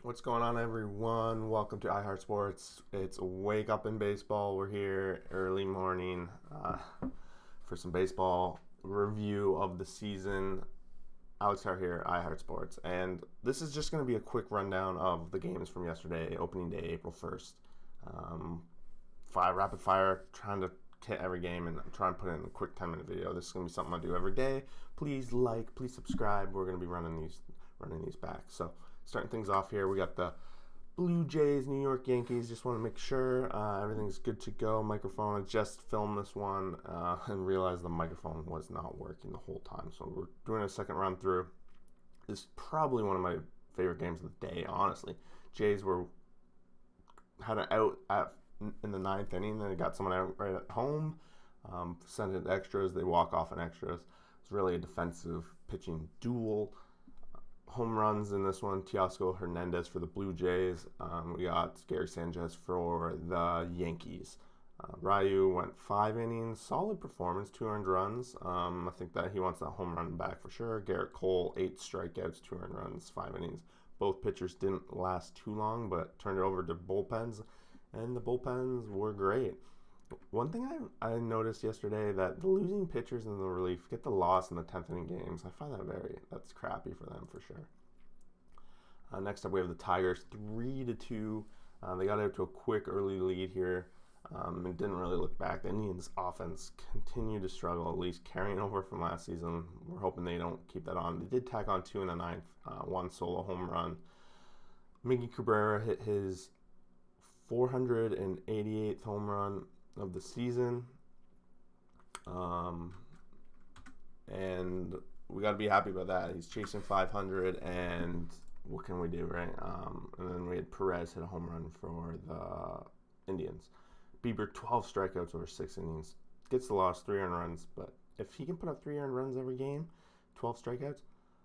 What's going on, everyone? Welcome to iHeart Sports. It's Wake Up in Baseball. We're here early morning for some baseball review of the season. Alex Hart here, iHeart Sports. And this is just going to be a quick rundown of the games from yesterday, opening day, April 1st. Rapid fire, trying to hit every game and try and put in a quick 10-minute video. This is going to be something I do every day. Please like, please subscribe. We're going to be running these back. So starting things off here, we got the Blue Jays, New York Yankees. Just want to make sure everything's good to go. Microphone, I just filmed this one and realized the microphone was not working the whole time. So we're doing a second run through. This is probably one of my favorite games of the day, honestly. Jays had an out in the ninth inning, then they got someone out right at home, sent it extras. They walk off in extras. It's really a defensive pitching duel. Home runs in this one, Teoscar Hernandez for the Blue Jays. We got Gary Sanchez for the Yankees. Ryu went 5 innings, solid performance, 2 earned runs. I think that he wants that home run back for sure. Garrett Cole, 8 strikeouts, 2 earned runs, 5 innings. Both pitchers didn't last too long, but turned it over to bullpens, and the bullpens were great. One thing I noticed yesterday, that the losing pitchers in the relief get the loss in the 10th inning games. I find that's crappy for them for sure. Next up, we have the Tigers, 3-2. They got out to a quick early lead here and didn't really look back. The Indians' offense continued to struggle, at least carrying over from last season. We're hoping they don't keep that on. They did tack on 2 in the ninth, 1 solo home run. Miggy Cabrera hit his 488th home run of the season, and we got to be happy about that. He's chasing 500, and what can we do, right? And then we had Perez hit a home run for the Indians. Bieber, 12 strikeouts over 6 innings, gets the loss, 3 earned runs, but if he can put up 3 earned runs every game, 12 strikeouts,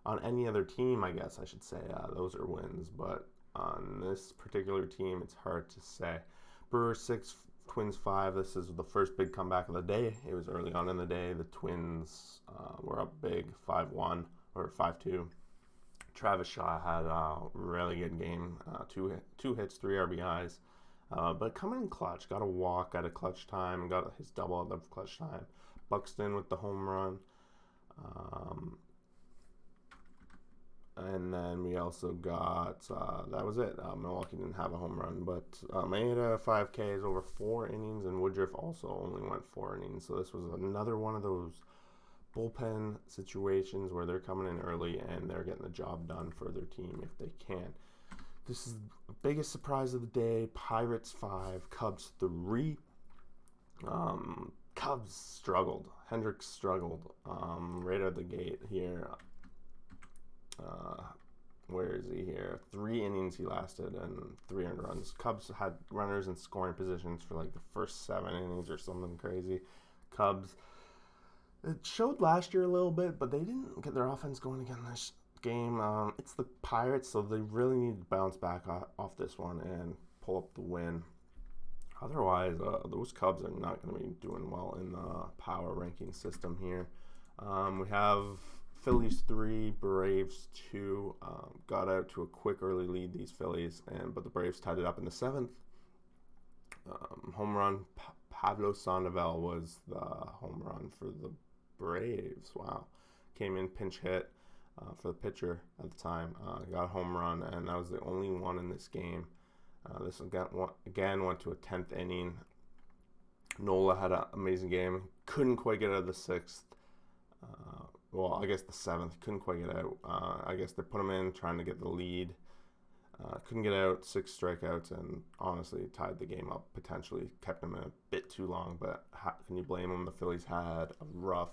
on any other team, I guess I should say, those are wins, but on this particular team, it's hard to say. Brewers 6, Twins 5. This is the first big comeback of the day. It was early on in the day. The Twins were up big, 5-1 or 5-2. Travis Shaw had a really good game. Two hits, 3 RBIs. But coming in clutch, got a walk at a clutch time, got his double at the clutch time. Buxton with the home run. And then we also got, that was it. Milwaukee didn't have a home run, but Maeda 5 Ks over 4 innings, and Woodruff also only went 4 innings. So this was another one of those bullpen situations where they're coming in early and they're getting the job done for their team if they can. This is the biggest surprise of the day. Pirates 5, Cubs 3. Cubs struggled. Hendricks struggled right out the gate here. Where is he here? 3 innings he lasted and 3 earned runs. Cubs had runners in scoring positions for like the first 7 innings or something crazy. Cubs, it showed last year a little bit, but they didn't get their offense going again this game. It's the Pirates, so they really need to bounce back off this one and pull up the win. Otherwise, those Cubs are not going to be doing well in the power ranking system here. We have Phillies 3, Braves 2. Got out to a quick early lead, these Phillies, but the Braves tied it up in the 7th. Home run, Pablo Sandoval was the home run for the Braves. Wow. Came in pinch hit for the pitcher at the time. Got a home run, and that was the only one in this game. This again went to a 10th inning. Nola had an amazing game. Couldn't quite get out of the 6th. I guess the 7th. Couldn't quite get out. I guess they put him in trying to get the lead. Couldn't get out, 6 strikeouts, and honestly tied the game up potentially. Kept him in a bit too long, but can you blame him? The Phillies had a rough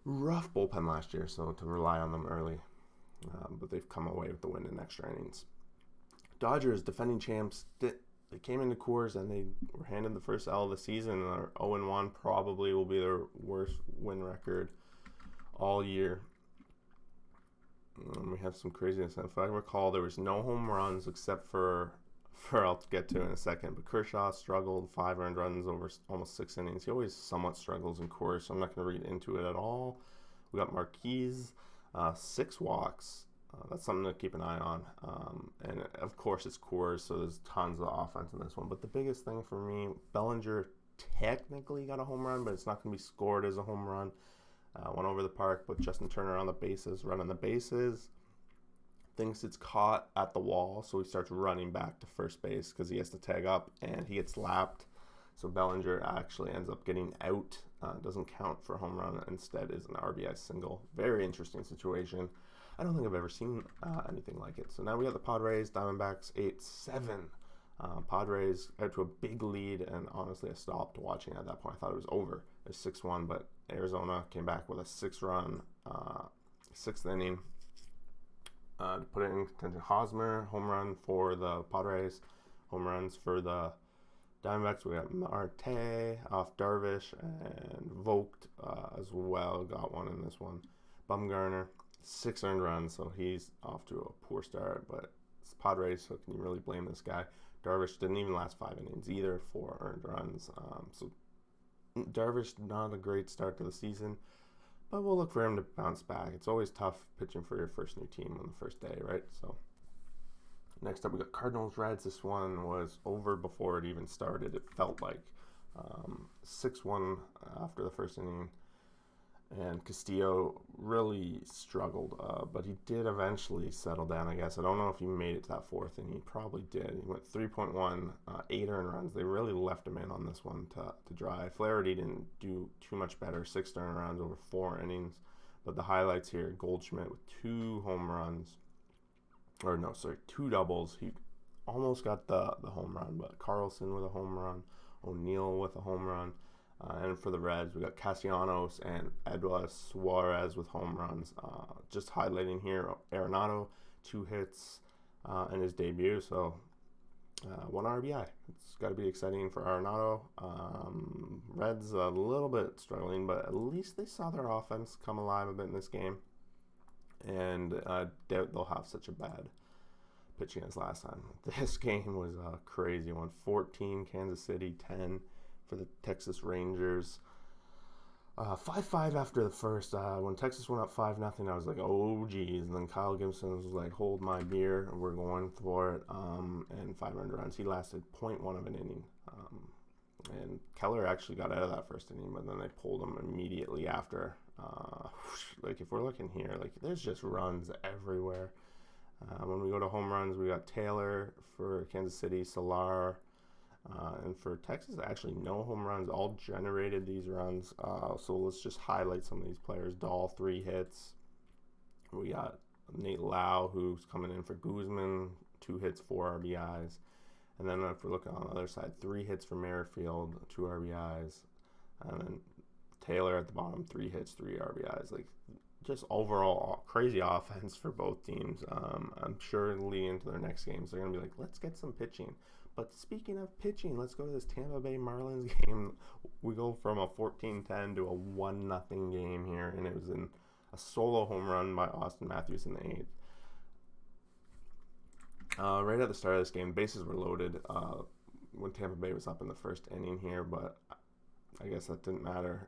bullpen last year, so to rely on them early. But they've come away with the win in extra innings. Dodgers, defending champs, they came into Coors and they were handed the first L of the season. They're 0-1, probably will be their worst win record all year. We have some craziness. If I recall, there was no home runs except for I'll get to in a second. But Kershaw struggled, 5 earned runs over almost 6 innings. He always somewhat struggles in Coors, so I'm not going to read into it at all. We got Marquise, 6 walks. That's something to keep an eye on. And of course, it's Coors, so there's tons of offense in this one. But the biggest thing for me, Bellinger technically got a home run, but it's not going to be scored as a home run. Went over the park, but Justin Turner on the bases, running the bases. Thinks it's caught at the wall, so he starts running back to first base because he has to tag up, and he gets lapped. So Bellinger actually ends up getting out. Doesn't count for a home run. Instead is an RBI single. Very interesting situation. I don't think I've ever seen anything like it. So now we got the Padres, Diamondbacks, 8-7. Padres out to a big lead, and honestly, I stopped watching at that point. I thought it was over. It was 6-1, but Arizona came back with a 6-run, 6th inning. To put it in contention, Hosmer, home run for the Padres, home runs for the Diamondbacks. We got Marte off Darvish, and Vogt as well got one in this one. Bumgarner, 6 earned runs, so he's off to a poor start, but it's Padres, so can you really blame this guy? Darvish didn't even last 5 innings either, 4 earned runs. So Darvish, not a great start to the season, but we'll look for him to bounce back. It's always tough pitching for your first new team on the first day, right? So next up, we got Cardinals, Reds. This one was over before it even started. It felt like 6-1 after the first inning. And Castillo really struggled, but he did eventually settle down, I guess. I don't know if he made it to that 4th inning. He probably did. He went 3.1, 8 earned runs. They really left him in on this one to dry. Flaherty didn't do too much better, 6 earned runs over 4 innings. But the highlights here, Goldschmidt with 2 home runs. 2 doubles. He almost got the home run, but Carlson with a home run, O'Neill with a home run. And for the Reds, we got Castellanos and Edward Suarez with home runs. Just highlighting here, Arenado, 2 hits in his debut, so 1 RBI. It's got to be exciting for Arenado. Reds a little bit struggling, but at least they saw their offense come alive a bit in this game. And I doubt they'll have such a bad pitching as last time. This game was a crazy one. 14, Kansas City, 10. For the Texas Rangers. 5-5 after the first. When Texas went up 5-0, I was like, oh, geez. And then Kyle Gibson was like, hold my beer. We're going for it. And 5 earned runs. He lasted 0.1 of an inning. And Keller actually got out of that first inning, but then they pulled him immediately after. Like, if we're looking here, like, there's just runs everywhere. When we go to home runs, we got Taylor for Kansas City, Solar. And for Texas, actually no home runs, all generated these runs. So let's just highlight some of these players. Dahl, 3 hits. We got Nate Lau, who's coming in for Guzman, 2 hits, 4 RBIs. And then if we're looking on the other side, 3 hits for Merrifield, 2 RBIs. And then Taylor at the bottom, 3 hits, 3 RBIs. Like, just overall crazy offense for both teams. I'm sure leading into their next games, they're going to be like, let's get some pitching. But speaking of pitching, let's go to this Tampa Bay Marlins game. We go from a 14-10 to a 1-0 game here, and it was in a solo home run by Austin Matthews in the 8th. Right at the start of this game, bases were loaded when Tampa Bay was up in the first inning here, but I guess that didn't matter.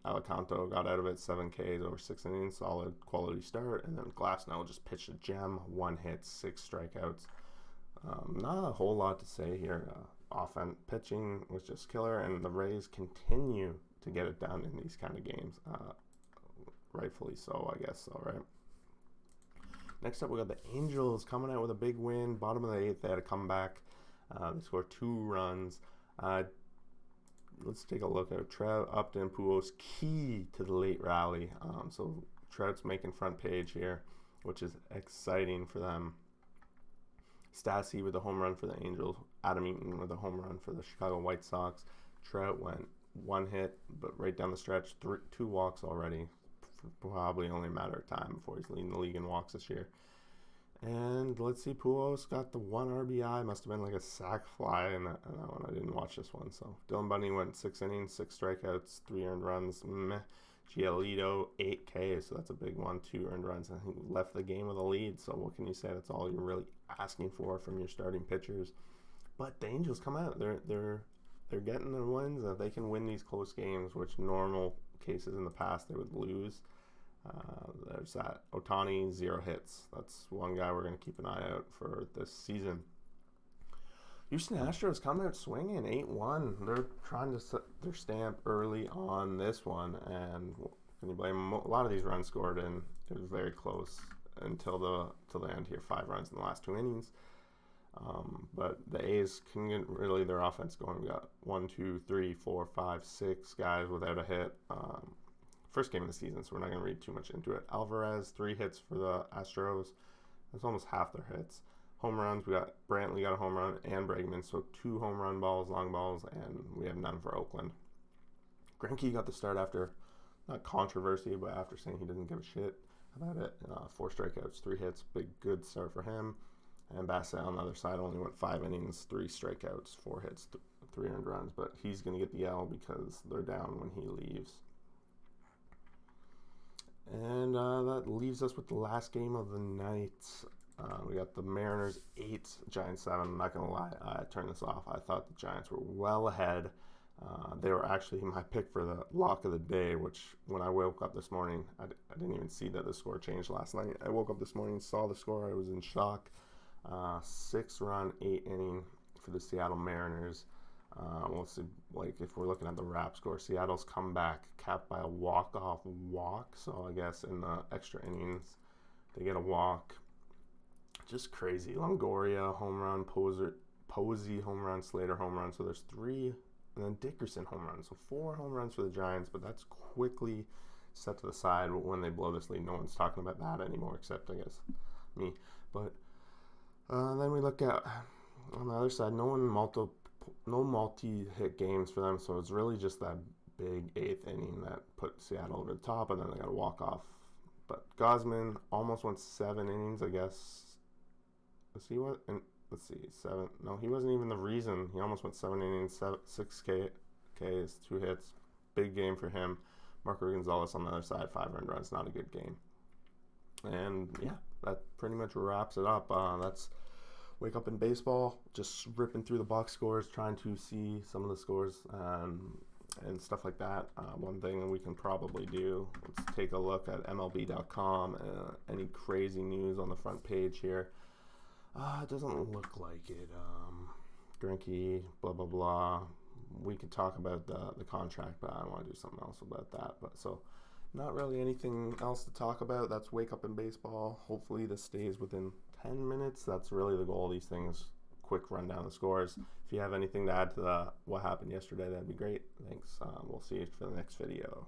Alicanto got out of it, 7 Ks over 6 innings, solid quality start, and then Glasnow just pitched a gem, 1 hit, 6 strikeouts. Not a whole lot to say here. Offense pitching was just killer, and the Rays continue to get it done in these kind of games. Rightfully so, I guess so, right? Next up, we got the Angels coming out with a big win. Bottom of the 8th, they had a comeback. They scored 2 runs. Let's take a look at Trout, Upton, Pujols, key to the late rally. So Trout's making front page here, which is exciting for them. Stassi with a home run for the Angels. Adam Eaton with a home run for the Chicago White Sox. Trout went 1 hit, but right down the stretch, 2 walks already. Probably only a matter of time before he's leading the league in walks this year. And let's see, Pujols got the 1 RBI. Must have been like a sac fly in that one. I didn't watch this one. So Dylan Bundy went 6 innings, 6 strikeouts, 3 earned runs. Giolito, 8 Ks, so that's a big one. 2 earned runs. I think left the game with a lead. So what can you say? That's all you're really asking for from your starting pitchers. But the Angels come out. They're getting the wins. They can win these close games, which normal cases in the past they would lose. There's that. Ohtani, 0 hits. That's one guy we're going to keep an eye out for this season. Houston Astros come out swinging 8-1. They're trying to set their stamp early on this one, and can you blame them? A lot of these runs scored, and it was very close until the end here. 5 runs in the last 2 innings. But the A's can get really their offense going. We got 1, 2, 3, 4, 5, 6 guys without a hit. First game of the season, so we're not going to read too much into it. Alvarez, 3 hits for the Astros. That's almost half their hits. Home runs, we got Brantley got a home run and Bregman, so 2 home run balls, long balls, and we have none for Oakland. Greinke got the start after, not controversy, but after saying he doesn't give a shit about it. 4 strikeouts, 3 hits, good start for him. And Bassett on the other side only went 5 innings, 3 strikeouts, 4 hits, 3 earned runs, but he's going to get the L because they're down when he leaves. And that leaves us with the last game of the night. We got the Mariners 8, Giants 7. I'm not going to lie, I turned this off. I thought the Giants were well ahead. They were actually my pick for the lock of the day, which when I woke up this morning, I didn't even see that the score changed last night. I woke up this morning, saw the score, I was in shock. 6-run, 8 inning for the Seattle Mariners. We'll see, like if we're looking at the wrap score, Seattle's comeback capped by a walk-off walk. So I guess in the extra innings, they get a walk. Just crazy. Longoria home run, Posey home run, Slater home run. So there's 3, and then Dickerson home run. So 4 home runs for the Giants, but that's quickly set to the side when they blow this lead. No one's talking about that anymore, except I guess me. But then we look at on the other side, no multi-hit games for them. So it's really just that big 8th inning that put Seattle over the top, and then they got a walk off. But Gausman almost went 7 innings, I guess. Let's see what. And let's see, 7. No, he wasn't even the reason. He almost went 7 innings, 6 Ks, 2 hits. Big game for him. Marco Gonzalez on the other side, 5 earned runs. Not a good game. And yeah, that pretty much wraps it up. That's Wake Up in Baseball. Just ripping through the box scores, trying to see some of the scores and stuff like that. One thing we can probably do, let's take a look at MLB.com. Any crazy news on the front page here? It doesn't look like it. Greinke, blah, blah, blah. We could talk about the contract, but I want to do something else about that. But so, not really anything else to talk about. That's Wake Up in Baseball. Hopefully this stays within 10 minutes. That's really the goal of these things. Quick rundown of the scores. If you have anything to add to what happened yesterday, that'd be great. Thanks. We'll see you for the next video.